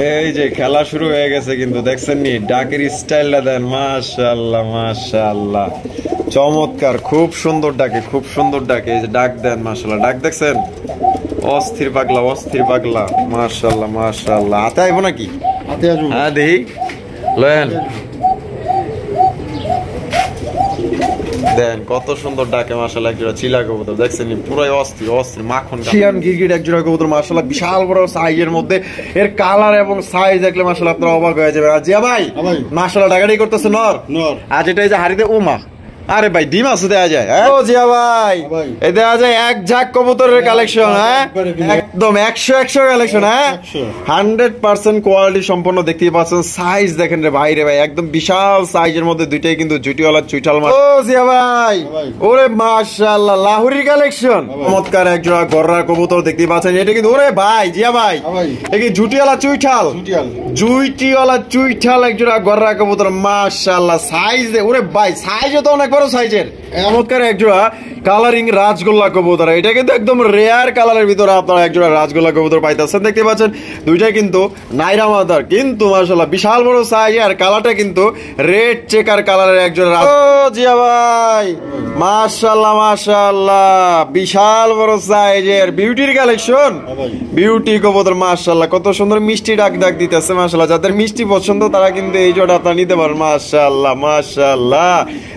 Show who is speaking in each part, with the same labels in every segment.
Speaker 1: এই যে খেলা শুরু হয়ে গেছে কিন্তু দেখছেন নি ডাকের স্টাইলটা দেন মাশাআল্লাহ মাশাআল্লাহ চমৎকার খুব সুন্দর ডাকে এই যে ডাক দেন মাশাআল্লাহ ডাক দেখছেন অস্থির পাগলা মাশাআল্লাহ মাশাআল্লাহ হাতে আইবো নাকি
Speaker 2: হাতে আসবো
Speaker 1: হ্যাঁ দেখি লয়েন দেন কত সুন্দর ডাকে মাশাআল্লাহ একজোড়া চিলা কবুতর দেখছেন পুরাই অস্থির মাখন শিয়ান গিরগিট একজোড়া কবুতর মাশাআল্লাহ বিশাল বড় সাইজের মধ্যে এর কালার এবং সাইজ দেখলে মাশাআল্লাহ আপনারা অবাক হয়ে যাবেন আর জিয়া ভাই মাশাআল্লাহ ডাকাডাকি করতেছে নর আজ এটা এই যে হাড়িতে উমা আরে ভাই ডিম আছে দেয়া যায় হ্যাঁ ও জিয়া ভাই এই দেয়া যায় এক ঝাঁক কবুতরের কালেকশন হ্যাঁ একদম 100 কালেকশন হ্যাঁ 100% কোয়ালিটি সম্পন্ন দেখতেই পাচ্ছেন সাইজ দেখেন রে ভাই একদম বিশাল সাইজের মধ্যে দুইটাই কিন্তু জুটিওয়ালা চুইঠাল মাছ ও জিয়া ভাই ওরে মাশাআল্লাহ লাহোরি কালেকশন চমৎকার এক জোড়া গররা কবুতর দেখতেই পাচ্ছেন এটা কিন্তু ওরে ভাই জিয়া ভাই এই কি জুটিওয়ালা চুইঠাল এক জোড়া গররা কবুতর মাশাআল্লাহ সাইজ ওরে ভাই সাইজও তো অনেক সাইজের চমৎকার একজোড়া কালারিং রাজগোল্লা কবুতর এটা কিন্তু একদম রেয়ার কালারের ভিতরে আপনারা একজোড়া রাজগোল্লা কবুতর পাইতেছেন দেখতে পাচ্ছেন দুইটাই কিন্তু নাইরা মাদার কিন্তু মাশাআল্লাহ বিশাল বড় সাইজ আর কালারটা কিন্তু রেড চেকার কালারের একজোড়া ও জিয়া ভাই মাশাআল্লাহ বিশাল বড় সাইজের বিউটির কালেকশন বিউটি কবুতর মাশাআল্লাহ কত সুন্দর মিষ্টি ডাক দিতেছে মাশাআল্লাহ যাদের মিষ্টি পছন্দ তারা কিন্তু এই জোড়া আপনারা নিতে পারেন মাশাআল্লাহ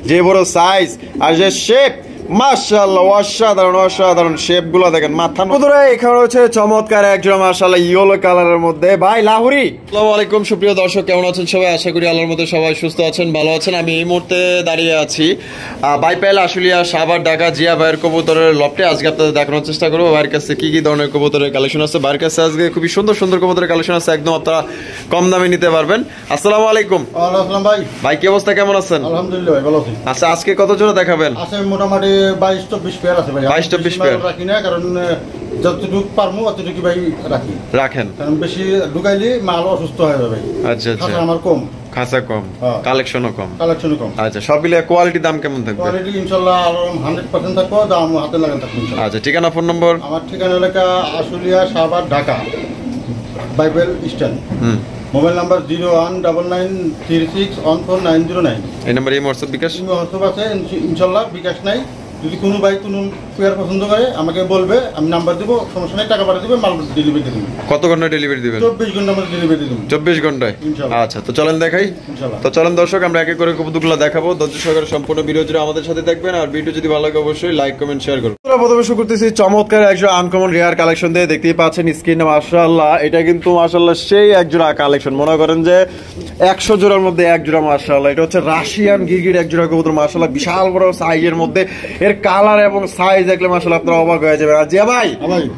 Speaker 1: যে বড় সাইজ আর যে শেপ মাশাআল্লাহ অসাধারণ শেপ গুলো দেখেন মাথা বন্ধুরা এখানে হচ্ছে চমৎকার একজোড়া মাশাআল্লাহ ইয়েলো কালারের মধ্যে ভাই লাহুরি আসসালামু আলাইকুম সুপ্রিয় দর্শক কেমন আছেন সবাই আশা করি আল্লাহর মধ্যে সবাই সুস্থ আছেন ভালো আছেন আমি এই মুহূর্তে দাঁড়িয়ে আছি বাইপাইল আশুলিয়া সাভার ঢাকা জিয়া ভাইয়ের কবুতরের লফটে আজকে আপনাদের দেখানোর চেষ্টা করবো ভাইয়ের কাছে কি ধরনের কবুতরের কালেকশন আছে ভাইয়ের কাছে আজকে খুবই সুন্দর কবুতরের কালেকশন আছে একদম আপনারা কম দামে নিতে পারবেন আসসালামু আলাইকুম
Speaker 2: ওয়ালাইকুম আসসালাম
Speaker 1: ভাই কি অবস্থা কেমন আছেন
Speaker 2: আলহামদুলিল্লাহ ভাই ভালো আছি
Speaker 1: আচ্ছা আজকে কত জোড়া দেখাবেন
Speaker 2: আছে মোটামুটি 22-24 পেয়ার আছে ভাই
Speaker 1: 22-24 পেয়ার
Speaker 2: রাখি না কারণ যতটুকু পারমু ততটুকু ভাই রাখেন কারণ বেশি ঢুকাইলে মাল অসুস্থ হয়ে যাবে
Speaker 1: আচ্ছা
Speaker 2: আমার কম
Speaker 1: খাসা কম কালেকশনও কম
Speaker 2: আচ্ছা
Speaker 1: সব মিলে কোয়ালিটি দাম কেমন থাকবে
Speaker 2: কোয়ালিটি ইনশাআল্লাহ 100% থাকবে দাম হাতে লাগান থাকবে ইনশাআল্লাহ
Speaker 1: আচ্ছা ঠিকানা ফোন নম্বর
Speaker 2: আমার ঠিকানা এলাকা Ashulia Savar Dhaka Bible stand mobile number 0199936149909
Speaker 1: এই নম্বরে হোয়াটসঅ্যাপ বিকাশ
Speaker 2: আছে ইনশাআল্লাহ বিকাশ নাই যদি কোনো ভাই কোনো পেয়ার পছন্দ করে আমাকে বলবে আমি নাম্বার দেব সমস্যা নাই টাকা পাঠিয়ে দেব মাল ডেলিভারি দেব
Speaker 1: কত ঘন্টা ডেলিভারি দিবেন
Speaker 2: 24 ঘন্টা মধ্যে ডেলিভারি দেব
Speaker 1: 24 ঘন্টায় আচ্ছা তো চলেন দেখাই ইনশাআল্লাহ তো চলেন দর্শক আমরা এক এক করে কবুতরগুলো দেখাবো ধৈর্য সহকারে সম্পূর্ণ ভিডিও জুড়ে আমাদের সাথে দেখবেন আর ভিডিও যদি ভালো লাগে অবশ্যই লাইক কমেন্ট শেয়ার করুন আমরা প্রথমে শুরু করতেছি চমৎকার একজোড়া আনকমন রেয়ার কালেকশন দিয়ে দেখতেই পাচ্ছেন স্ক্রিনে মাশাআল্লাহ এটা কিন্তু মাশাআল্লাহ সেই একজোড়া কালেকশন মনে করেন যে 100 জোড়ার মধ্যে এক জোড়া মাশাআল্লাহ এটা হচ্ছে রাশিয়ান গিরগিট এক জোড়া কবুতর মাশাআল্লাহ বিশাল বড় সাইজের মধ্যে এর কালার এবং সাইজ দেখলে মাশাআল্লাহ আপনারা অবাক হয়ে যাবেন আর জিয়া ভাই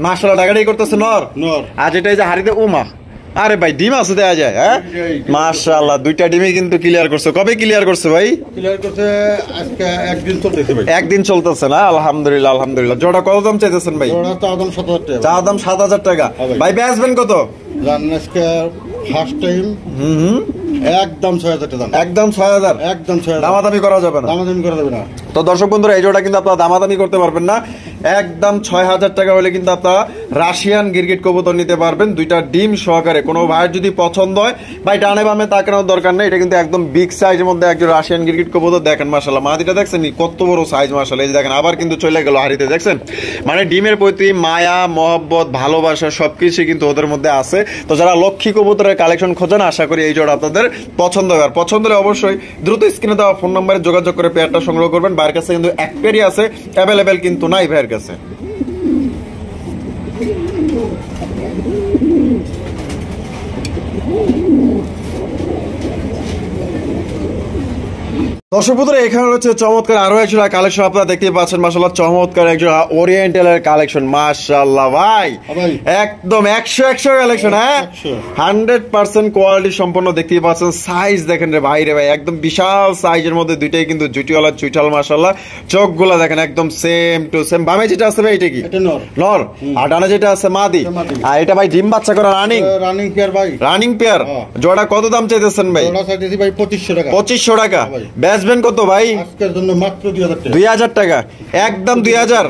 Speaker 1: মাশাআল্লাহ ডাকাডাকি করতেছে নর আজ এটা এই যে হাড়িতে উমা আরে ভাই ডিম আছে দেয়া যায় হ্যাঁ মাশাআল্লাহ দুইটা ডিমই কিন্তু ক্লিয়ার করছে কবে ক্লিয়ার করছে ভাই
Speaker 2: ক্লিয়ার করছে আজকে
Speaker 1: একদিন চলতেছে না আলহামদুলিল্লাহ জোড়া কত দাম চাইতেছেন ভাই
Speaker 2: জোড়া তো দাম 7000 টাকা
Speaker 1: দাম 7000 টাকা ভাই বেচবেন কত
Speaker 2: জানেন আজকে ফার্স্ট টাইম একদম 6000 টাকা
Speaker 1: একদম 6000 দামাদামি করা যাবে না তো দর্শক বন্ধুরা এই জোড়া কিন্তু আপনারা দামাদামি করতে পারবেন না একদম 6000 টাকা হলে কিন্তু আপনারা রাশিয়ান গিরগিট কবুতর নিতে পারবেন দুইটা ডিম সহকারে কোনো ভাইয়ের যদি পছন্দ হয় ভাই ডানে বামে তাকানোর দরকার নেই এটা কিন্তু একদম বিগ সাইজের মধ্যে একজন রাশিয়ান গিরগিট কবুতর দেখেন মাশাআল্লাহ মাদিটা দেখছেন কত বড় সাইজ মাশাআল্লাহ এই যে দেখেন আবার কিন্তু চলে গেল হাড়িতে দেখছেন মানে ডিমের প্রতি মায়া মহব্বত ভালোবাসা সবকিছু কিন্তু ওদের মধ্যে আছে তো যারা লক্ষ্মী কবুতরের কালেকশন খোঁজেন আশা করি এই জোড়া আপনাদের পছন্দ হবে আর পছন্দ হলে অবশ্যই দ্রুত স্ক্রিনে দেওয়া ফোন নম্বরে যোগাযোগ করে পেয়ারটা সংগ্রহ করবেন ভাইয়ের কাছে কিন্তু এক পেয়ারই আছে অ্যাভেলেবেল কিন্তু নাই ভাইয়ের কাছে দর্শক বন্ধুরা এখানে হচ্ছে চমৎকার আরো একজোড়া কালেকশন আপনারা দেখতে পাচ্ছেন মাশাআল্লাহ চমৎকার একজোড়া ওরিয়েন্টালের কালেকশন মাশাআল্লাহ ভাই একদম 100 কালেকশন হ্যাঁ 100% কোয়ালিটি সম্পন্ন দেখতে পাচ্ছেন সাইজ দেখেন রে ভাই একদম বিশাল সাইজের মধ্যে দুইটাই কিন্তু জুটিওয়ালা চুইঠাল মাশাআল্লাহ চোখগুলো দেখেন একদম সেম টু সেম বামে যেটা আছে ভাই এটা কি
Speaker 2: এটা
Speaker 1: নর আর ডানে যেটা আছে মাদি আর এটা ভাই ডিম বাচ্চা করা
Speaker 2: রানিং পেয়ার ভাই
Speaker 1: রানিং পেয়ার জোড়া কত দাম চাইতেছেন ভাই
Speaker 2: জোড়া চাইতেছি ভাই 2500 টাকা
Speaker 1: বেচবেন কত ভাই
Speaker 2: আজকের জন্য মাত্র 2000 টাকা
Speaker 1: 2000 টাকা একদম 2000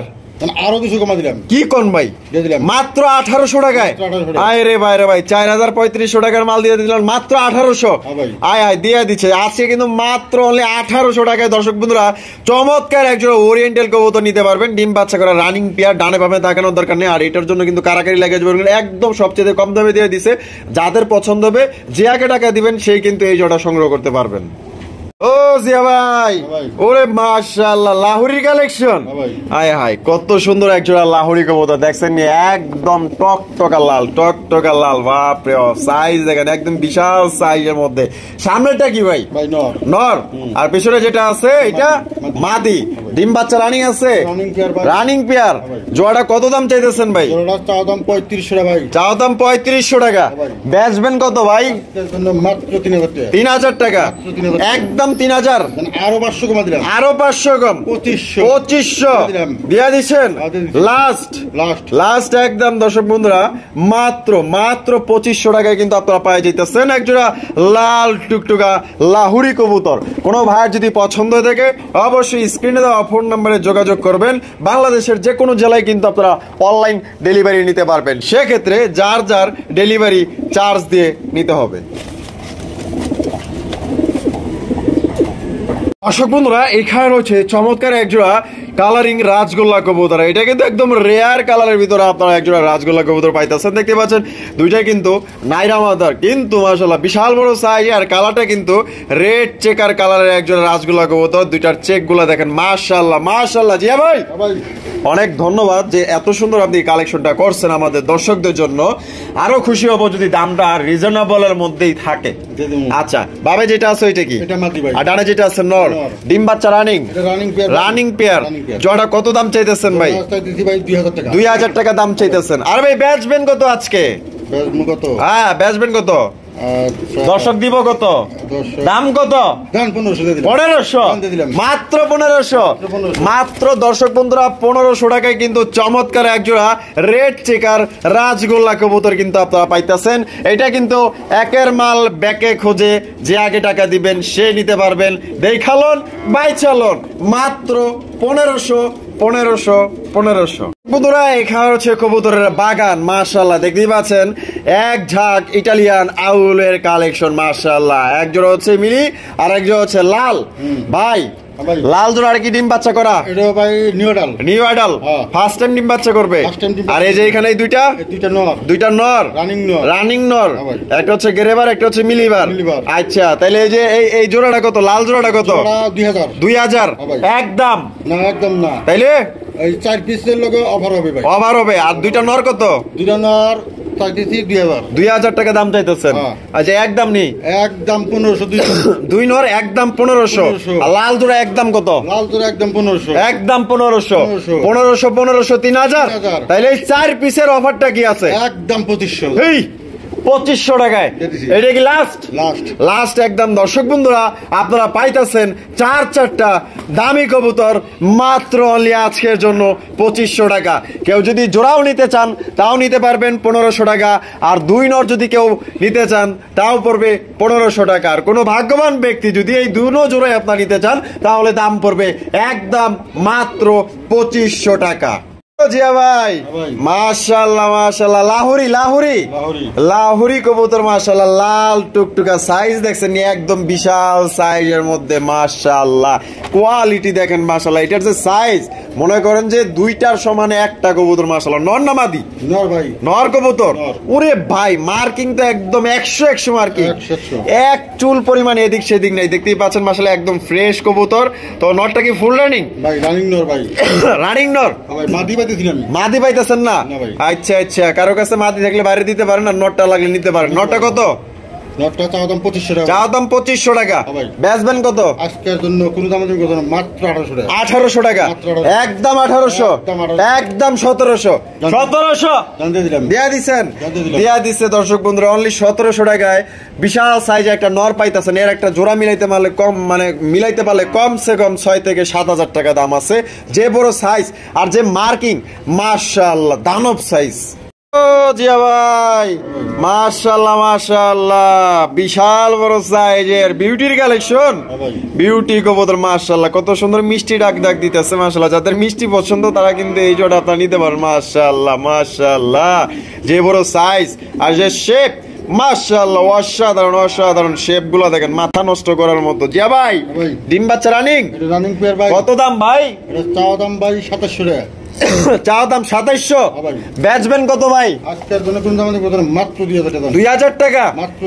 Speaker 2: আরো কিছু কমা দিলাম।
Speaker 1: কি কোন ভাই
Speaker 2: দিয়ে দিলাম
Speaker 1: মাত্র 1800 টাকায়?
Speaker 2: মাত্র 1800 টাকা।
Speaker 1: আয় রে ভাই রে ভাই 4350 টাকার মাল দিয়ে দিলেন মাত্র 1800।
Speaker 2: হ্যাঁ ভাই।
Speaker 1: আয় আয় দিয়ে দিচ্ছে আজকে কিন্তু মাত্র অনলি 1800 টাকায় দর্শক বন্ধুরা চমৎকার একজোড়া ওরিয়েন্টাল কবুতর নিতে পারবেন। ডিম বাচ্চা করা রানিং পেয়ার, ডানে বামে তাকানোর দরকার নেই। আর এটার জন্য কিন্তু কারাকারি লাগে একদম সবচেয়ে কম দামে দিয়ে দিছে। যাদের পছন্দ হবে যে আগে টাকা দিবেন সেই কিন্তু এই জোড়া সংগ্রহ করতে পারবেন। ও জিয়া ভাই,
Speaker 2: ভাই।
Speaker 1: ওরে মাশাআল্লাহ লাহোরি কালেকশন।
Speaker 2: ভাই।
Speaker 1: আয় হায় কত সুন্দর একজোড়া লাহোরি কবুতর দেখছেন নি, একদম টকটকা লাল, টকটকা লাল। বাপ রে বাপ, সাইজ দেখেন একদম বিশাল সাইজের মধ্যে। সামনেরটা কি ভাই?
Speaker 2: ভাই নর।
Speaker 1: নর। আর পিছনে যেটা আছে এটা মাদি। ডিম বাচ্চা রানিং আছে,
Speaker 2: রানিং পেয়ার ভাই।
Speaker 1: Running pair. জোড়াটা কত দাম চাইতেছেন ভাই?
Speaker 2: জোড়াটা চাও দাম 3500 টাকা ভাই।
Speaker 1: চাও দাম 3500 টাকা।
Speaker 2: ভাই।
Speaker 1: বেচবেন কত ভাই?
Speaker 2: এর জন্য মাত্র 3000 টাকা।
Speaker 1: 3000 টাকা,
Speaker 2: মাত্র 3000 টাকা।
Speaker 1: একদম 3000।
Speaker 2: আরো 500 কমা দিলাম।
Speaker 1: আরো 500 কম,
Speaker 2: 2500
Speaker 1: 2500 দিয়া দিচ্ছেন। লাস্ট
Speaker 2: লাস্ট
Speaker 1: লাস্ট একদম দর্শক বন্ধুরা মাত্র 2500 টাকায় কিন্তু আপনারা পাই যাইতেছেন একজোড়া লাল টুকটুকা লাহুরি কবুতর। কোনো ভাইয়ের যদি পছন্দ হয়ে থাকে অবশ্যই স্ক্রিনে দেওয়া ফোন নম্বরে যোগাযোগ করবেন। বাংলাদেশের যে কোনো জেলায় কিন্তু আপনারা অনলাইন ডেলিভারি নিতে পারবেন। সেক্ষেত্রে যার যার ডেলিভারি চার্জ দিয়ে নিতে হবে। দর্শক বন্ধুরা এখানে রয়েছে চমৎকার একজোড়া কালারিং রাজগোল্লা কবুতর। এটা কিন্তু একদম রেয়ার কালারের ভিতরে আপনারা একজোড়া রাজগোল্লা কবুতর পাইতেছেন। দেখতে পাচ্ছেন দুইটাই কিন্তু নাইরা মাদার, কিন্তু মাশাআল্লাহ বিশাল বড় সাইজ। আর কালারটা কিন্তু রেড চেকার কালারের একজোড়া রাজগোল্লা কবুতর। দুইটার চেক গুলা দেখেন মাশাআল্লাহ মাশাআল্লাহ। জিয়া ভাই
Speaker 2: ভাই।
Speaker 1: অনেক ধন্যবাদ যে এত সুন্দর আপনি কালেকশনটা করছেন আমাদের দর্শকদের জন্য। আরো খুশি হব যদি দামটা রিজনেবলের মধ্যেই থাকে। আচ্ছা বাবা যেটা আছে ওইটা কি?
Speaker 2: এটা মাদি ভাই।
Speaker 1: আর ডানে যেটা আছে নর। ডিম বাচ্চা রানিং,
Speaker 2: এটা রানিং পেয়ার।
Speaker 1: Running pair. জোড়া কত দাম চাইতেছেন ভাই?
Speaker 2: রাস্তায় দিছি ভাই 2000 টাকা।
Speaker 1: 2000 টাকা দাম চাইতেছেন। আর ভাই বেচবেন কত আজকে?
Speaker 2: কত?
Speaker 1: হ্যাঁ বেচবেন কত? দর্শক দিব কত? দাম কত?
Speaker 2: দাম 1500 দিয়ে দিলাম।
Speaker 1: 1500
Speaker 2: দাম দিয়ে দিলাম।
Speaker 1: মাত্র 1500। মাত্র দর্শক বন্ধুরা 1500 টাকায় কিন্তু চমৎকার একজোড়া রেড চেকার রাজগোল্লা কবুতর কিন্তু আপনারা পাইতেছেন। এটা কিন্তু একের মাল ব্যাকে খোঁজে, যে আগে টাকা দিবেন সে নিতে পারবেন। দেখালন বাই চালন মাত্র 1500। বন্ধুরা এখানে হচ্ছে কবুতরের বাগান। মাশাআল্লাহ দেখতেই পাচ্ছেন এক ঝাঁক ইটালিয়ান আউলের কালেকশন। মাশাআল্লাহ এক জোড়া হচ্ছে মিলি আর এক জোড়া হচ্ছে লাল। ভাই
Speaker 2: ভাই।
Speaker 1: লাল জোড়া আর কি ডিম বাচ্চা করা?
Speaker 2: এটা ভাই নিউ ডাল।
Speaker 1: নিউ আইডাল
Speaker 2: হ্যাঁ।
Speaker 1: ফার্স্ট টাইম ডিম বাচ্চা করবে।
Speaker 2: First time ডিম
Speaker 1: আর এই যে এখানে এই দুইটা
Speaker 2: এই দুইটা নর।
Speaker 1: দুইটা নর,
Speaker 2: রানিং নর।
Speaker 1: রানিং নর।
Speaker 2: হ্যাঁ ভাই।
Speaker 1: একটা হচ্ছে গেরেবার একটা হচ্ছে মিলিবার।
Speaker 2: মিলিবার।
Speaker 1: আচ্ছা তাহলে এই যে এই জোড়াটা কত? লাল জোড়াটা কত?
Speaker 2: জোড়া 2000।
Speaker 1: 2000
Speaker 2: হ্যাঁ ভাই।
Speaker 1: একদম।
Speaker 2: না একদম না।
Speaker 1: তাইলে
Speaker 2: এই 4 পিসের লগে অফার হবে ভাই।
Speaker 1: ওভার হবে। আর দুইটা নর কত?
Speaker 2: দুইটা নর চাইতেছি 2000।
Speaker 1: 2000 টাকা দাম চাইতেছেন।
Speaker 2: হ্যাঁ।
Speaker 1: আচ্ছা একদম নেই।
Speaker 2: একদম 1500 200।
Speaker 1: দুই নর একদম 1500।
Speaker 2: 1500
Speaker 1: আর লাল জোড়া একদম কত?
Speaker 2: লাল জোড়া একদম 1500।
Speaker 1: একদম 1500।
Speaker 2: 1500
Speaker 1: 1500 3000।
Speaker 2: 3000
Speaker 1: তাইলে এই 4 পিসের অফারটা কি আছে?
Speaker 2: একদম 2500।
Speaker 1: এই 2500 টাকায়
Speaker 2: দিয়ে দিছি।
Speaker 1: এটা কি লাস্ট?
Speaker 2: লাস্ট।
Speaker 1: লাস্ট একদম দর্শক বন্ধুরা আপনারা পাইতেছেন চারটা দামি কবুতর মাত্র অনলি আজকের জন্য 2500 টাকা। কেউ যদি জোড়াও নিতে চান তাও নিতে পারবেন 1500 টাকা। আর দুই নর যদি কেউ নিতে চান তাও পড়বে 1500 টাকা। আর কোনো ভাগ্যবান ব্যক্তি যদি এই দুনো জোড়াই আপনার নিতে চান তাহলে দাম পড়বে একদম মাত্র 2500 টাকা। জিয়া ভাই মাশাআল্লাহ মাশাআল্লাহ লাহোরি লাহোরি লাহোরি কবুতর মাশাআল্লাহ লাল টুকটুকা সাইজ দেখছেন একদম বিশাল সাইজের মধ্যে। মাশাআল্লাহ কোয়ালিটি দেখেন মাশাআল্লাহ। এটার যে সাইজ মনে করেন যে দুইটার সমানে একটা কবুতর। মাশাআল্লাহ নর না মাদি?
Speaker 2: নর ভাই।
Speaker 1: নর কবুতর। ওরে ভাই মার্কিং তো একদম 100 মার্কিং। এক চুল পরিমাণ এদিক সেদিক নাই। দেখতেই পাচ্ছেন মাশাআল্লাহ একদম ফ্রেশ কবুতর। তো নরটা কি ফুল রানিং?
Speaker 2: ভাই রানিং নর ভাই।
Speaker 1: রানিং নর।
Speaker 2: ভাই মাদি পাইতেছিলাম।
Speaker 1: মাদি পাইতেছেন না? আচ্ছা আচ্ছা কারো কাছে মাদি থাকলে বাইরে দিতে পারেন, না নটটা লাগলে নিতে পারেন। নটটা কত?
Speaker 2: নটটা চাও দাম 2500 টাকা।
Speaker 1: চাও দাম 2500 টাকা। বেচবেন কত?
Speaker 2: আজকের জন্য কোনো দাম দেব না, মাত্র 1800 টাকা।
Speaker 1: 1800 টাকা। একদম 1800। একদম 1700। 1700
Speaker 2: দাম দিয়ে দিলাম।
Speaker 1: দিয়া দিছেন? দিয়া দিছে দর্শক বন্ধুরা অনলি 1700 টাকায় বিশাল সাইজ একটা নর পাইতাছেন। এর একটা জোড়া মিলাইতে পারলে কম মানে মিলাইতে পারলে কমসে কম 6 থেকে 7000 টাকা দাম আছে। যে বড় সাইজ আর যে মার্কিং মাশাআল্লাহ দানব সাইজ। ও জিয়া ভাই, মাশাআল্লাহ মাশাআল্লাহ, বিশাল বড় সাইজের বিউটির কালেকশন। বিউটি কবুতর মাশাআল্লাহ, কত সুন্দর মিষ্টি ডাক ডাক দিতেছে মাশাআল্লাহ। যাদের মিষ্টি পছন্দ তারা কিন্তু এই জোড়া আপনারা নিতে পারেন। মাশাআল্লাহ মাশাআল্লাহ, যে বড় সাইজ আর যে শেপ, মাশাআল্লাহ অসাধারণ অসাধারণ শেপ গুলো দেখেন, মাথা নষ্ট করার মতো। জিয়া ভাই, ডিম বাচ্চা রানিং
Speaker 2: পেয়ার ভাই।
Speaker 1: কত দাম ভাই?
Speaker 2: চাওয়া দাম ভাই 2700 টাকা।
Speaker 1: চাওয়া দাম 2700, বেচবেন কত ভাই?
Speaker 2: আজকের জন্য কোন দাম বলতে মাত্র 2000 টাকা।
Speaker 1: 2000 টাকা?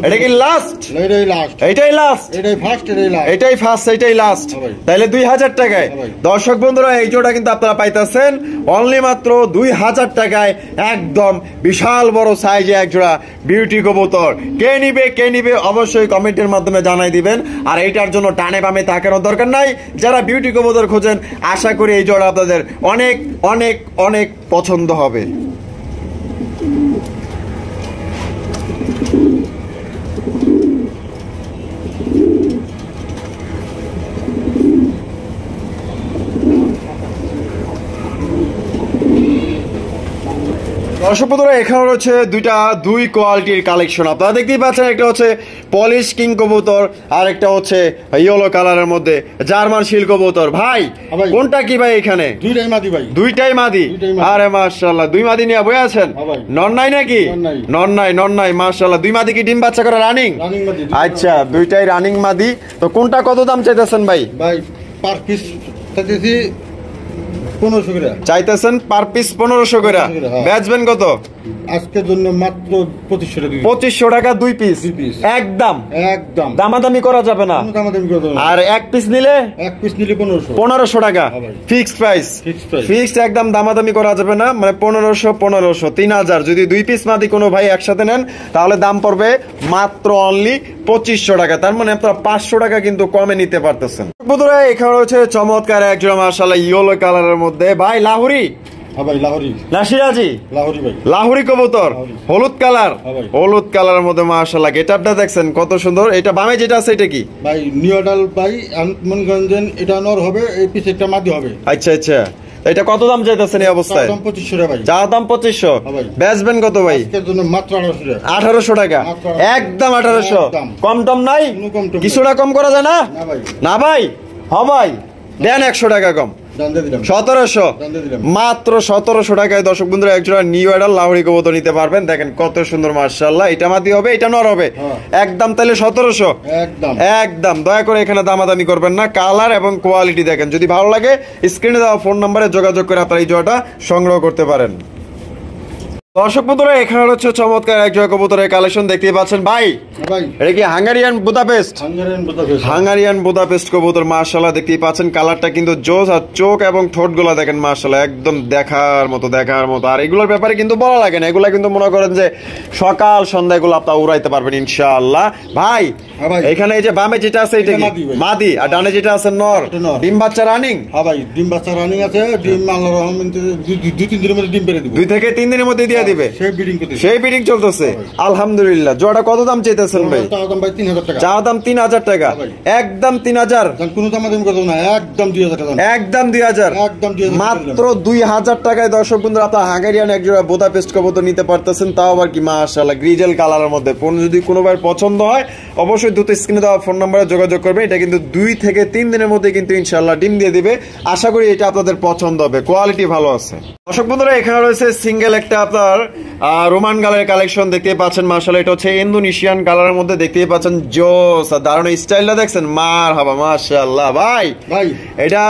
Speaker 1: এটা কি লাস্ট?
Speaker 2: এটাই লাস্ট,
Speaker 1: এটাই লাস্ট,
Speaker 2: এটাই ফার্স্ট, এটাই লাস্ট,
Speaker 1: এটাই ফার্স্ট, এটাই লাস্ট। তাহলে 2000 টাকায় দর্শক বন্ধুরা এই জোড়া কিন্তু আপনারা পাইতেছেন অনলি মাত্র 2000 টাকায়। একদম বিশাল বড় সাইজে এক জোড়া বিউটি কবুতর। কে নিবে অবশ্যই কমেন্টের মাধ্যমে জানাই দিবেন। আর এইটার জন্য টানে বামে তাকানোর দরকার নাই। যারা বিউটি কবুতর খোঁজেন আশা করি এই জোড়া আপনাদের অনেক অনেক অনেক পছন্দ হবে। দর্শক বন্ধুরা এখানে রয়েছে দুই কোয়ালিটির কালেকশন আপনারা দেখতেই পাচ্ছেন। একটা হচ্ছে পলিশ কিং কবুতর আর একটা হচ্ছে ইয়েলো কালারের মধ্যে জার্মান শিল কবুতর। ভাই কোনটা কি ভাই? এখানে
Speaker 2: দুইটাই মাদি ভাই।
Speaker 1: দুইটাই মাদি? আরে মাশাআল্লাহ, দুই মাদি নিয়ে বয়ে আছেন। নন নাই নাকি? নন নাই মাশাআল্লাহ। দুই মাদি কি ডিম বাচ্চা করে রানিং? আচ্ছা, দুইটাই রানিং মাদি। তো কোনটা কত দাম চাইতেছেন ভাই?
Speaker 2: ভাই পার পিস চাইতেছি 1500 করে।
Speaker 1: চাইতেছেন পার পিস 1500 করে। বেচবেন কত?
Speaker 2: আজকের জন্য মাত্র 2500 টাকা।
Speaker 1: 2500 টাকা দুই পিস? একদম
Speaker 2: একদম
Speaker 1: দামাদামি করা যাবে না। আর এক পিস নিলে?
Speaker 2: এক পিস নিলে
Speaker 1: 1500 টাকা ফিক্সড প্রাইস। ফিক্সড একদম, দামাদামি করা যাবে না। মানে 1500 3000। যদি দুই পিস মাদি কোনো ভাই একসাথে নেন তাহলে দাম পড়বে মাত্র অনলি 2500 টাকা। তার মানে আপনারা 500 টাকা কিন্তু কমে নিতে পারতেছেন। বন্ধুরা এখানে রয়েছে চমৎকার এক জোড়া মাশাআল্লাহ ইয়েলো কালারের মধ্যে। ভাই লাহুরি না সিরাজি? লাহুরি কবুতর, হলুদ কালার। হলুদ কালারের মধ্যে মাশাআল্লাহ গেটআপটা দেখছেন কত সুন্দর। এটা বামে যেটা আছে এটা কি
Speaker 2: ভাই? নিউডাল ভাই, মনগঞ্জন। এটা নর হবে, এই পিছে একটা মাদি হবে।
Speaker 1: আচ্ছা আচ্ছা, এটা কত দাম চাইতেছেন এই অবস্থায়?
Speaker 2: 2500 টাকা ভাই।
Speaker 1: চা দাম 2500, বেচবেন কত ভাই?
Speaker 2: আজকের জন্য মাত্র
Speaker 1: 1800 টাকা। একদম 1800, কম টম নাই? কিছুটা কম করা যায় না? না ভাই, হ ভাই দেন 100 টাকা কম। 1700, মাত্র 1700 টাকায় দর্শক বন্ধুরা একজোড়া নিউ অ্যাডাল লাহোরি কবুতর নিতে পারবেন। দেখেন কত সুন্দর মাশাআল্লাহ। এটা মাদি হবে, এটা নর হবে। একদম তাহলে 1700। একদম দয়া করে এখানে দামাদামি করবেন না। কালার এবং কোয়ালিটি দেখেন, যদি ভালো লাগে স্ক্রিনে দেওয়া ফোন নম্বরে যোগাযোগ করে আপনারা এই জোড়াটা সংগ্রহ করতে পারেন। দর্শক বন্ধুরা এখানে হচ্ছে চমৎকার এক জোড়া কবুতরের কালেকশন দেখতেই পাচ্ছেন। ভাই এটা কি হাঙ্গারিয়ান বুদাপেস্ট? হাঙ্গারিয়ান বুদাপেস্ট কবুতর মাশাআল্লাহ দেখতেই পাচ্ছেন। কালারটা কিন্তু জোস, আর চোখ এবং ঠোঁট গুলা দেখেন মাশাআল্লাহ একদম দেখার মতো দেখার মতো। আর এগুলোর ব্যাপারে কিন্তু বলা লাগে না, এগুলা কিন্তু মনে করেন যে সকাল সন্ধ্যা এগুলো আপনারা উড়াইতে পারবেন ইনশাআল্লাহ। ভাই এখানে এই যে বামে যেটা আছে এটা কি মাদি, আর ডানে যেটা আছে নর? ডিম বাচ্চা রানিং?
Speaker 2: হ্যাঁ ভাই, ডিম বাচ্চা রানিং আছে। ডিম আল্লাহর রহমতে 2-3 দিনের মধ্যে ডিম পেড়ে দিবে।
Speaker 1: 2 থেকে 3 দিনের মধ্যে দিয়ে দিবে। সেই বিডিং চলতেছে আলহামদুলিল্লাহ। জোড়া কত দাম চাইতেছেন ভাই?
Speaker 2: চাওয়া দাম ভাই 3000 টাকা।
Speaker 1: চাওয়া দাম 3000 টাকা। একদম 3000,
Speaker 2: কোনো দামাদামি করব না। একদম 2000 টাকা।
Speaker 1: একদম 2000,
Speaker 2: একদম 2000,
Speaker 1: মাত্র 2000 টাকায় দর্শক বন্ধুরা আপনারা হাঙ্গারিয়ান এক জোড়া বুদাপেস্ট কবুতর নিতে পারতেছেন। তাও আবার কি মাশাআল্লাহ গ্রিজেল কালারের মধ্যে। যদি কোনো ভাই পছন্দ হয় অবশ্যই দ্রুত স্ক্রিনে দেওয়া ফোন নম্বরে যোগাযোগ করবেন। এটা কিন্তু 2 থেকে 3 দিনের মধ্যে কিন্তু ইনশাআল্লাহ ডিম দিয়ে দিবে। আশা করি এটা আপনাদের পছন্দ হবে, কোয়ালিটি ভালো আছে। দর্শক বন্ধুরা এখানে রয়েছে সিঙ্গেল একটা আপনার রোমান গালের কালেকশন দেখতেই পাচ্ছেন মাশাআল্লাহ। এটা হচ্ছে ইন্দোনেশিয়ান কালারের মধ্যে দেখতেই পাচ্ছেন। জোস, দারুণ স্টাইলটা দেখছেন মারহাবা মাশাআল্লাহ। ভাই এটা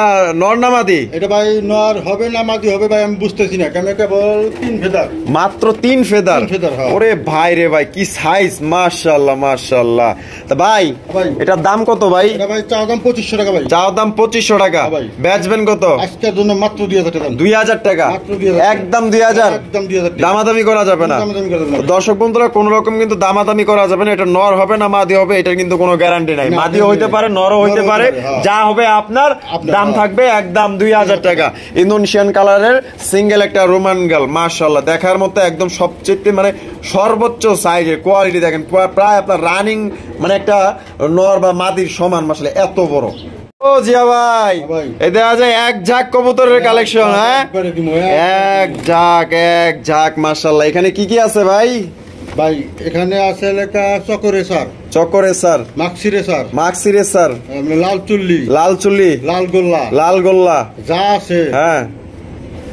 Speaker 1: নর না মাদি?
Speaker 2: এটা ভাই নর হবে না মাদি হবে ভাই আমি বুঝতেছি না, কেন কেবল 3 ফেদার,
Speaker 1: মাত্র 3 ফেদার। ওরে ভাই রে ভাই কি সাইজ মাশাআল্লাহ মাশাআল্লাহ। তা ভাই এটার দাম কত ভাই?
Speaker 2: এটা ভাই চাওয়া দাম 2500 টাকা ভাই।
Speaker 1: চাওয়া দাম 2500 টাকা, বেচবেন কত?
Speaker 2: আজকের জন্য মাত্র 2000 টাকা।
Speaker 1: 2000 টাকা, একদম 2000,
Speaker 2: একদম 2000 টাকা।
Speaker 1: দামাদামি করা যাবে না দর্শক বন্ধুরা, কোন রকম কিন্তু দামাদামি করা যাবে না। এটা নর হবে না মাদি হবে এটার কিন্তু কোনো গ্যারান্টি নাই। মাদিও হইতে পারে, নরও হইতে পারে, যা হবে আপনার। দাম থাকবে একদম 2000 টাকা। ইন্দোনেশিয়ান কালারের সিঙ্গেল একটা রোমান গাল মাশাআল্লাহ দেখার মতো একদম সবচেয়ে মানে সর্বোচ্চ সাইজের কোয়ালিটি দেখেন, প্রায় আপনার রানিং মানে একটা নর বা মাদির সমান মাশাআল্লাহ এত বড়। ও জিয়া ভাই, এই দেখা যায় এক ঝাঁক কবুতরের কালেকশন। হ্যাঁ, এক ঝাঁক মাশাআল্লাহ। এখানে কি কি আছে ভাই?
Speaker 2: ভাই এখানে আছে লেখা চকরে স্যার,
Speaker 1: চকরে স্যার,
Speaker 2: মাক্সি রেসার, লাল চুল্লি, লাল গোল্লা যা আছে।
Speaker 1: হ্যাঁ,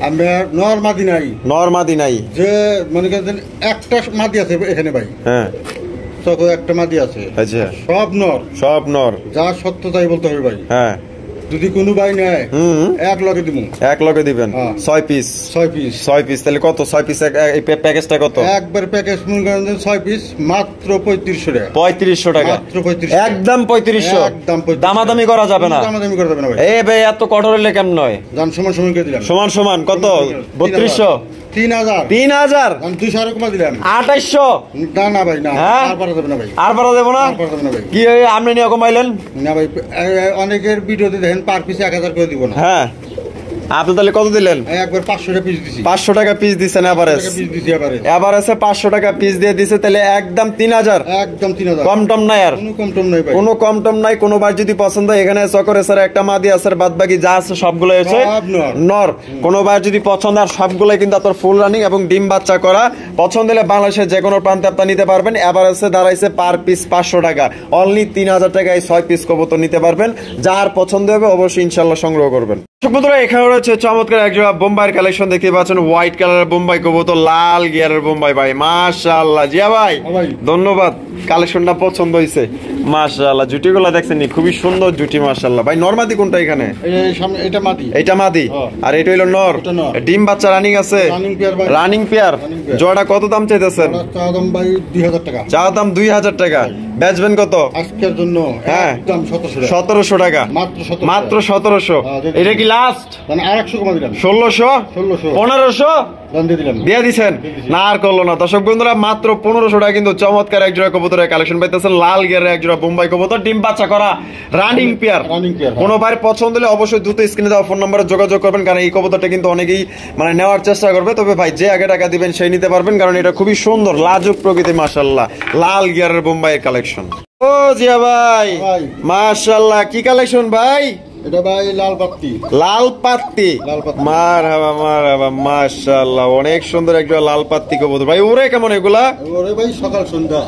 Speaker 2: আমরা নর মাদি নাই যে মনে করেন একটা মাদি আছে এখানে ভাই।
Speaker 1: হ্যাঁ,
Speaker 2: চকরে একটা মাদি আছে।
Speaker 1: আচ্ছা,
Speaker 2: সব নর যা সত্য তাই বলতে হবে ভাই।
Speaker 1: হ্যাঁ,
Speaker 2: যদি কোনো ভাই নেয় এক লগে দিবেন
Speaker 1: 6 পিস। তাহলে কত? 6 পিস এই প্যাকেজটা কত?
Speaker 2: একবার প্যাকেজ মনে করেন 6 পিস মাত্র 3500 টাকা।
Speaker 1: 3500 টাকা
Speaker 2: মাত্র 3500,
Speaker 1: একদম 3500।
Speaker 2: একদম 3500।
Speaker 1: দামাদামি করা যাবে না,
Speaker 2: দামাদামি করা যাবে না ভাই।
Speaker 1: এই ভাই এত কঠোর হলে কেমন নয়?
Speaker 2: জান সমান করে দিলাম।
Speaker 1: সমান কত? 3200, 3000,
Speaker 2: 200 কমা দিলাম
Speaker 1: 2800।
Speaker 2: না ভাই না, আর পারা যাবে না ভাই,
Speaker 1: আর পারা যাবে না। কি আপনি নিয়ে কমাইলেন
Speaker 2: না ভাই? অনেকের ভিডিওতে দেখেন পার পিস 1000 করে দিব না।
Speaker 1: হ্যাঁ, আপনি তাহলে কত দিলেন?
Speaker 2: একবার 500 টাকা পিস দিছি।
Speaker 1: 500 টাকা পিস দিছেন এভারেজ? এভারেজে 500 টাকা পিস দিয়ে দিছে, তাহলে একদম 3000।
Speaker 2: একদম 3000,
Speaker 1: কম টম নাই, আর
Speaker 2: কোনো কম টম নাই ভাই,
Speaker 1: কোনো কম টম নাই। কোনো বার যদি পছন্দ হয়, এখানে চকরে স্যার একটা মাদি আছে, বাদ বাকি যা আছে সবগুলো আছে নর। কোনো বার যদি পছন্দ, আর সবগুলোই কিন্তু আপনার ফুল রানিং এবং ডিম বাচ্চা করা। পছন্দ হলে বাংলাদেশের যে কোনো প্রান্তে আপনি নিতে পারবেন। এভারেজে দাঁড়াইছে পার পিস 500 টাকা, অনলি 3000 টাকায় 6 পিস কবুতর নিতে পারবেন। যার পছন্দ হবে অবশ্যই ইনশাআল্লাহ সংগ্রহ করবেন। বন্ধুরা, এখানে রয়েছে চমৎকার এক জোড়া বোম্বাইয়ের কালেকশন দেখতে পাচ্ছেন। হোয়াইট কালারের বোম্বাই কবুতর, লাল গিয়ারের বোম্বাই ভাই, মাশাআল্লাহ। জিয়া ভাই ধন্যবাদ, কালেকশনটা পছন্দ হয়েছে মাশাআল্লাহ। জুটিগুলো দেখছেন খুবই সুন্দর জুটি মাশাআল্লাহ। ভাই নরমাদি কোনটা? এখানে এটা মাদি আর এটা হইলো নর। ডিম বাচ্চা রানিং আছে, রানিং পেয়ার। জোড়া কত দাম চাইতেছেন? চা দাম 2000 টাকা। বেচবেন কত
Speaker 2: আজকের জন্য?
Speaker 1: হ্যাঁ,
Speaker 2: একদম
Speaker 1: 1700 টাকা, মাত্র 1700। এটা কি লাস্ট?
Speaker 2: মানে আরেকশো কমা দিলাম,
Speaker 1: 1600, 1500 দিয়ে দিচ্ছেন না, আর করলো না। দর্শক বন্ধুরা, মাত্র 1500 টাকা কিন্তু চমৎকার এক জোড়া কবুতরের কালেকশন পাইতেছেন। লাল গিয়ারের এক জোড়া বোম্বাই কবুতর, ডিম বাচ্চা করা, রানিং পেয়ার। কোনো ভাইয়ের পছন্দ হলে অবশ্যই দ্রুত স্ক্রিনে দেওয়া ফোন নম্বরে যোগাযোগ করবেন, কারণ এই কবুতরটা কিন্তু অনেকেই মানে নেওয়ার চেষ্টা করবে। তবে ভাই যে আগে টাকা দিবেন সেই নিতে পারবেন, কারণ এটা খুবই সুন্দর লাজুক প্রকৃতি মাশাআল্লাহ। লাল গিয়ারের বোম্বাইয়ের কালেকশন। ও জিয়া ভাই মাশাআল্লাহ, কি কালেকশন ভাই?
Speaker 2: এটা ভাই লাল পাত্তি।
Speaker 1: মারহাবা মাশাআল্লাহ, অনেক সুন্দর একটা লাল পাত্তি কবুতর ভাই। ওরে কেমন এগুলা?
Speaker 2: ওরে ভাই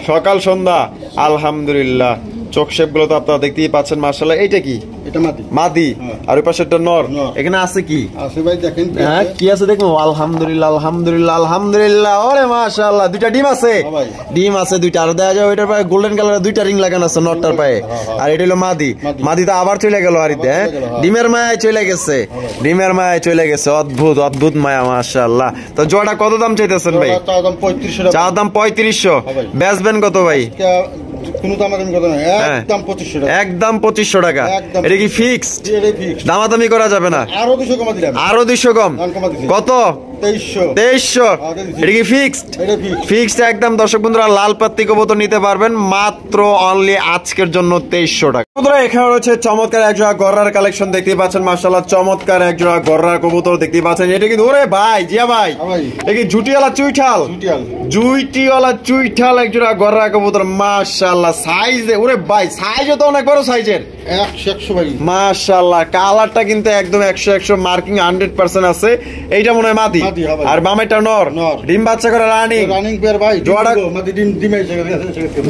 Speaker 2: সকাল
Speaker 1: সন্ধ্যা আলহামদুলিল্লাহ। চোখ শেপ গুলো তো আপনারা দেখতেই পাচ্ছেন মাশাআল্লাহ। এইটা কি?
Speaker 2: এটা
Speaker 1: মাদি। আর ওই পাশেরটা নর। এখানে আছে কি?
Speaker 2: আছে ভাই দেখেন।
Speaker 1: হ্যাঁ, কি আছে দেখুন। আলহামদুলিল্লাহ। ওরে মাশাআল্লাহ, দুইটা ডিম আছে। দুইটা। আর দেখা যায় ওইটার পায়ে গোল্ডেন কালারের দুইটা রিং লাগানো আছে নরটার পায়ে। আর এটা হলো মাদি তো আবার চলে গেল হারিতে। হ্যাঁ, ডিমের মায়ায় চলে গেছে। অদ্ভুত মায়া মাশাআল্লাহ। তো জোড়া কত দাম চাইতেছেন ভাই? চা দাম 3500। বেচবেন কত ভাই? একদম 2500 টাকা। এটা কি ফিক্সড? দামাদামি করা যাবে না? আরো 200 কম। কত? 2300। এটা কি ফিক্সড? ফিক্সড একদম। দর্শক বন্ধুরা, লাল পাত্তি কবুতর নিতে পারবেন মাত্র অনলি আজকের জন্য 2300 টাকা। বন্ধুরা, এখানে রয়েছে চমৎকার এক জোড়া গররার কালেকশন দেখতে পাচ্ছেন মাশাআল্লাহ। চমৎকার এক জোড়া গররার কবুতর দেখতে পাচ্ছেন। এটা কিন্তু ওরে ভাই জিয়া ভাই, এটা কি জুটিওয়ালা চুইঠাল এক জোড়া গররা কবুতর মাশাআল্লাহ। সাইজে ওরে ভাই, সাইজও তো অনেক বড় সাইজের।
Speaker 2: 100 ভাই
Speaker 1: মাশাআল্লাহ। কালারটা কিন্তু একদম 100 মার্কিং 100% আছে। এইটা মনে হয় মাদি, আর বামেটা নর। ডিম বাচ্চা করে রানিং
Speaker 2: পেয়ার ভাই।
Speaker 1: জোড়া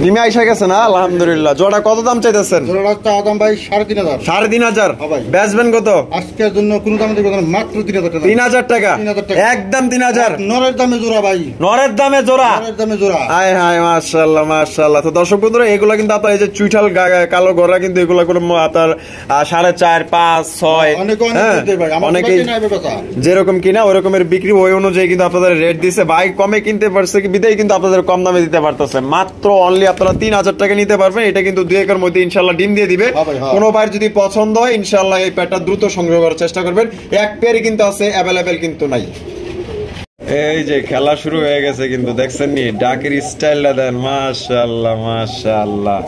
Speaker 1: ডিমে আইসা গেছে না? আলহামদুলিল্লাহ। জোড়া কত দাম চাইতেছেন?
Speaker 2: জোড়াটা দাম ভাই 3500।
Speaker 1: 3500। বেচবেন কত
Speaker 2: আজকের জন্য? কোন দামে দেব না, মাত্র
Speaker 1: 3000 টাকা। একদম 3000।
Speaker 2: নরের দামে জোড়া ভাই,
Speaker 1: নরের দামে জোড়া। হায় হায় মাশাআল্লাহ। তো দর্শক বন্ধুরা, এগুলা কিন্তু আপনার এই যে চুইঠাল কালো গররা কিন্তু এগুলা করে আপনার 4.5, 5, 6 অনেকে যেরকম কিনা ওই রকমের বিক্রি, ওই অনুযায়ী কিন্তু আপনাদের রেট দিছে ভাই। কমে কিনতে পারছে কি বিদায় কিন্তু আপনাদের কম দামে দিতে পারতেছে। মাত্র অনলি আপনারা 3000 টাকা নিতে পারবেন। এটা কিন্তু 2 একের মধ্যে ইনশাআল্লাহ ডিম দিয়ে দিবে। কোনো ভাইয়ের যদি পছন্দ হয় ইনশাআল্লাহ এই পেয়ারটা দ্রুত সংগ্রহ করার চেষ্টা করবেন। এক পেয়ারই কিন্তু আছে, অ্যাভেলেবেল কিন্তু নাই। এই যে খেলা শুরু হয়ে গেছে কিন্তু, দেখছেন নি ডাকের স্টাইলটা দেন মাশাআল্লাহ।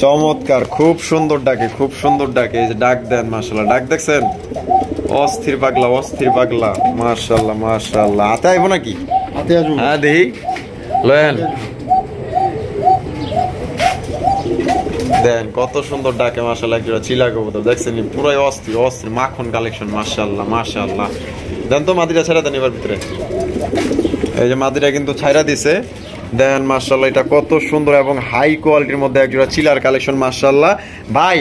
Speaker 1: চমৎকার, খুব সুন্দর ডাকে। এই যে ডাক দেন মাশাআল্লাহ। ডাক দেখছেন? অস্থির পাগলা মাশাআল্লাহ। হাতে আইবো নাকি? হ্যাঁ দেখি লয়েন। দেন কত সুন্দর ডাকে মাশাআল্লাহ একটা চিলা কবুতর দেখছেন পুরাই অস্থির অস্থির মাখন কালেকশন মাশাআল্লাহ মাশাআল্লাহ। দেন তো মাদিটা ছেড়ে দেন এবার ভিতরে, এই যে মাদিটা কিন্তু ছাইরা দিছে। দেন মাশাআল্লাহ এটা কত সুন্দর এবং হাই কোয়ালিটির মধ্যে একজোড়া চিলার কালেকশন মাশাআল্লাহ। ভাই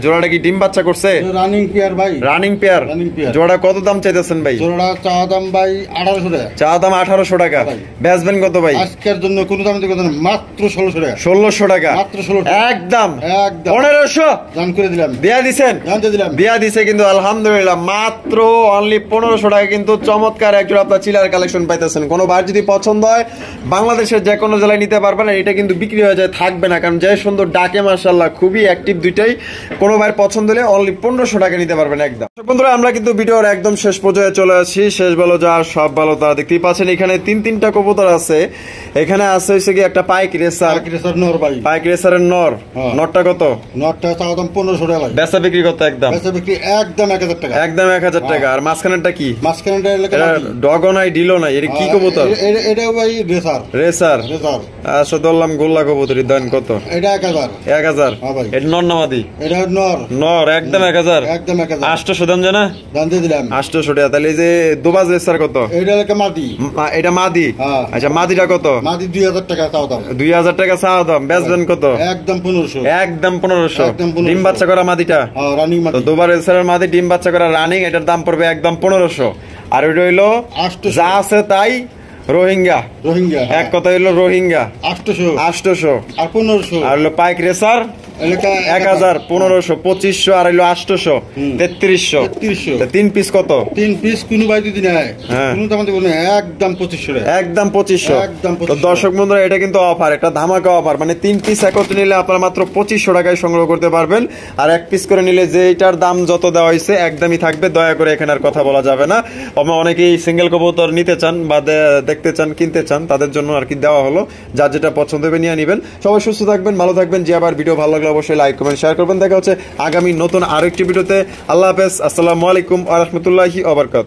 Speaker 1: জোড়াটা কি ডিম বাচ্চা করছে?
Speaker 2: রানিং পেয়ার ভাই,
Speaker 1: রানিং পেয়ার। জোড়া কত দাম চাইতেছেন ভাই?
Speaker 2: জোড়া চা দাম ভাই 1800 টাকা।
Speaker 1: চা দাম 1800 টাকা। বেচবেন কত ভাই?
Speaker 2: আজকের জন্য কোন দাম দিবেন না, মাত্র 1600 টাকা।
Speaker 1: 1600 টাকা
Speaker 2: মাত্র 1600
Speaker 1: একদম
Speaker 2: একদম
Speaker 1: 1500
Speaker 2: জান করে দিলাম।
Speaker 1: দেয়া দিবেন?
Speaker 2: জানতে দিলাম,
Speaker 1: দেয়া দিছে কিন্তু আলহামদুলিল্লাহ মাত্র অনলি 1500 টাকা কিন্তু চমৎকার একজোড়া আপনার চিলার কালেকশন পাইতেছেন। কোনো বার যদি পছন্দ হয় বাংলাদেশের যে কোনো জেলায় নিতে পারবেন। এটা কিন্তু বিক্রি হয়ে যায়, থাকবে না, কারণ যে সুন্দর ডাকে মাশাআল্লাহ খুবই অ্যাক্টিভ দুইটাই। কোনো ভাইয়ের পছন্দ হলে অনলি 1500 টাকা নিতে পারবেন একদম। বন্ধুরা আমরা কিন্তু ভিডিওর একদম শেষ পর্যায়ে চলে আসি। শেষ ভালো যা সব ভালো তা দেখতেই পাচ্ছেন। এখানে তিনটা কবুতর আছে। এখানে আছে হচ্ছে কি একটা পাইক রেসার।
Speaker 2: পাইক রেসার নর ভাই,
Speaker 1: পাইক রেসারের নর। নরটা কত?
Speaker 2: নরটা চা দাম 1500 টাকা ভাই।
Speaker 1: বেচা বিক্রি কত? একদম
Speaker 2: বেচা বিক্রি একদম 1000 টাকা।
Speaker 1: একদম 1000 টাকা। আর মাঝখানেরটা কি?
Speaker 2: মাঝখানেরটা
Speaker 1: ডগও নাই ডিলও নাই, এটা কি কবুতর?
Speaker 2: এটা ভাই রেসার।
Speaker 1: Racer
Speaker 2: racer.
Speaker 1: আচ্ছা ধরলাম গোল্লা কবুতরের দাম কত?
Speaker 2: এটা 1000।
Speaker 1: 1000 এটা নর না মাদি?
Speaker 2: এটা নর।
Speaker 1: নর একদম 1000।
Speaker 2: একদম 1000।
Speaker 1: 800 দাম জানা?
Speaker 2: দাম দিয়ে দিলাম
Speaker 1: 800 টাকা। তাহলে এই যে দুবাজ রেসার কত?
Speaker 2: এটা লাগে মাদি।
Speaker 1: এটা মাদি। আচ্ছা মাদিটা কত?
Speaker 2: মাদি 2000 টাকা চাও দাম।
Speaker 1: 2000 টাকা চাও দাম। বেচবেন কত?
Speaker 2: একদম 1500।
Speaker 1: একদম 1500। ডিম বাচ্চা করা মাদিটা?
Speaker 2: হ্যাঁ রানিং মাদি।
Speaker 1: তো দুবার রেসারের মাদি ডিম বাচ্চা করা রানিং, এটার দাম পড়বে একদম 1500। আর ওইটা হইলো যা আছে তাই রোহিঙ্গা। রোহিঙ্গা এক কথা হইলো রোহিঙ্গা 800
Speaker 2: আর 1500।
Speaker 1: আর হলো পাইক রেসার 1000 1500 2500 আর হইলো 800 3300। তিন পিস কত?
Speaker 2: তিন পিস কোনো ভাই যদি নেয় কোনো দাম দিব না, একদম 2500 টাকা।
Speaker 1: একদম 2500। তো দর্শক বন্ধুরা এটা কিন্তু অফার, এটা ধামাকা অফার। মানে তিন পিস একত্রে নিলে আপনারা মাত্র 2500 টাকায় সংগ্রহ করতে পারবেন। আর এক পিস করে নিলে যে এটার দাম যত দেওয়া হয়েছে একদমই থাকবে। দয়া করে এখানে আর কথা বলা যাবে না। অনেকেই সিঙ্গেল কবুতর নিতে চান বা দেখতে চান কিনতে চান, তাদের জন্য আর কি দেওয়া হলো। যার যেটা পছন্দ হবে নিয়ে নেবেন। সবাই সুস্থ থাকবেন, ভালো থাকবেন। যে আবার ভিডিও ভালো লাগলে অবশ্যই লাইক কমেন্ট শেয়ার করবেন। দেখা হচ্ছে আগামী নতুন আরেকটি ভিডিওতে। আল্লাহ হাফেজ। আসসালামু আলাইকুম ওয়া রাহমাতুল্লাহি ওয়া বারাকাতুহু।